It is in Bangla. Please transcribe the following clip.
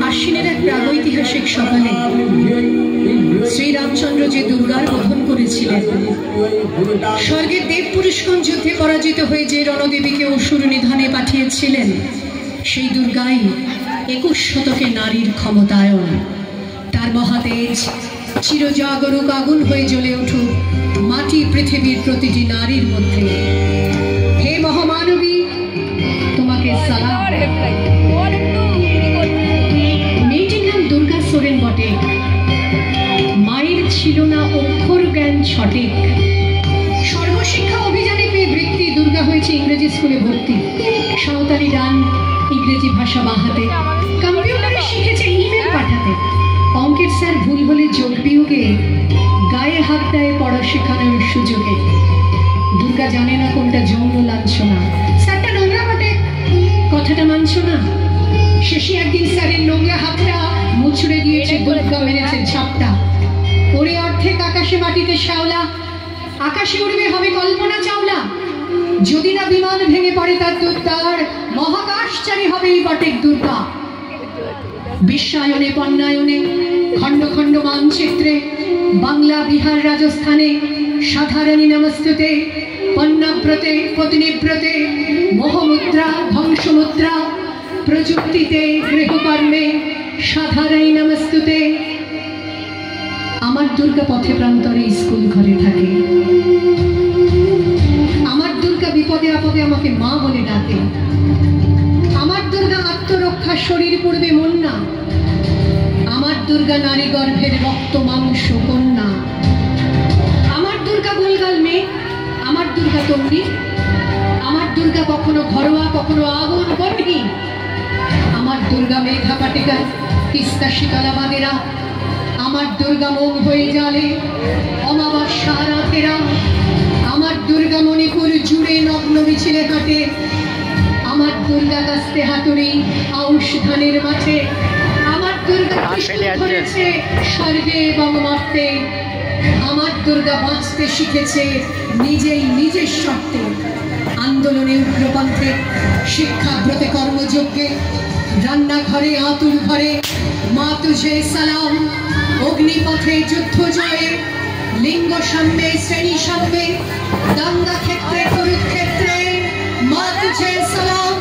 আশ্বিনের এক প্রাগৈতিহাসিক সকালে শ্রীরামচন্দ্র যে দুর্গার বোধন করেছিলেন, স্বর্গের দেব পুরুষগণ যুদ্ধে পরাজিত হয়ে যে রণদেবীকে অসুর নিধনে পাঠিয়েছিলেন, সেই দুর্গাই 21 শতকে নারীর ক্ষমতায়ন। তার মহাতেজ চিরজাগরুক আগুন হয়ে জ্বলে উঠুক মাটি পৃথিবীর প্রতিটি নারীর মধ্যে। হে মহামানবী, তোমাকে সালাম। মেয়েটির নাম দুর্গা সোরেন বটে। মায়ের ছিল না অক্ষর জ্ঞান সঠিক। সর্বশিক্ষা অভিযানে পেয়ে বৃত্তি দুর্গা হয়েছে ইংরেজি স্কুলে ভর্তি। সাঁওতালি গান, ইংরেজি ভাষা বাহাতে, কম্পিউটারে শিখেছে ইমেল পাঠাতে। অঙ্কের স্যার ভুল হলে যোগ বিয়োগে গায়ে হাত দেয় পড়া শেখানোর সুযোগে। দুর্গা জানে না কোনটা যৌন লাঞ্ছনা। স্যারটা নোংরা বটে, কথাটা মানছ না। শেষে একদিন স্যারের নোংরা হাতটা মুছড়ে দিয়েছে, দুর্গা মেরেছে ঝাপটা। ওরে অর্ধেক আকাশে মাটিতে শ্যাওলা, আকাশে উড়বে হবে কল্পনা চাওলা। যদি না বিমান ভেঙে পড়ে তার দুর্দার, মহাকাশচারী হবে এই বটেক দুর্গা। বিশ্বায়নে পণ্যায়নে খণ্ড খণ্ড মানচিত্রে, বাংলা বিহার রাজস্থানে সাধারণী নমস্তুতে। পণ্যাব্রতে পত্নীব্রতে মোহমুদ্রা ধ্বংসমুদ্রা, প্রযুক্তিতে গৃহকর্মে সাধারণী নমস্তুতে। আমার দুর্গা পথে প্রান্তরে স্কুল ঘরে থাকে। আমার দুর্গা বিপদে আপদে আমাকে মা বলে ডাকে। আমার দুর্গা আত্মরক্ষা শরীর পূর্বে মন না। আমার দুর্গা নারী গর্ভের রক্ত মাংস কন্যা। আমার দুর্গা গোলগাল মেয়ে, আমার দুর্গা তন্ডি। আমার দুর্গা কখনো ঘরোয়া কখনো আগুন বটনি। আমার দুর্গা মেঘা পাটিকার তিস্তা শীতলাবাদেরা। আমার দুর্গা মন হয়ে জালে অমাবস্যা রাতেরা। আমার দুর্গা মণিপুর জুড়ে নগ্ন মিছিলে হাঁটে। আমার দুর্গা কাস্তে হাতুড়ি আউশ ধানের মাঠে। আমার দুর্গা ধরেছে স্বর্গে এবং মর্তে। আমার দুর্গা বাঁচতে শিখেছে নিজেই নিজের শর্তে। আন্দোলনে উগ্রপন্থে, শিক্ষাব্রতে কর্মযজ্ঞে, রান্নাঘরে আতুর ঘরে মা তুঝে সালাম। অগ্নিপথে যুদ্ধ জয়ে, লিঙ্গ সাম্যে শ্রেণী সাম্যে, দাঙ্গা ক্ষেত্রে কুরুক্ষেত্রে মা তুঝে সালাম।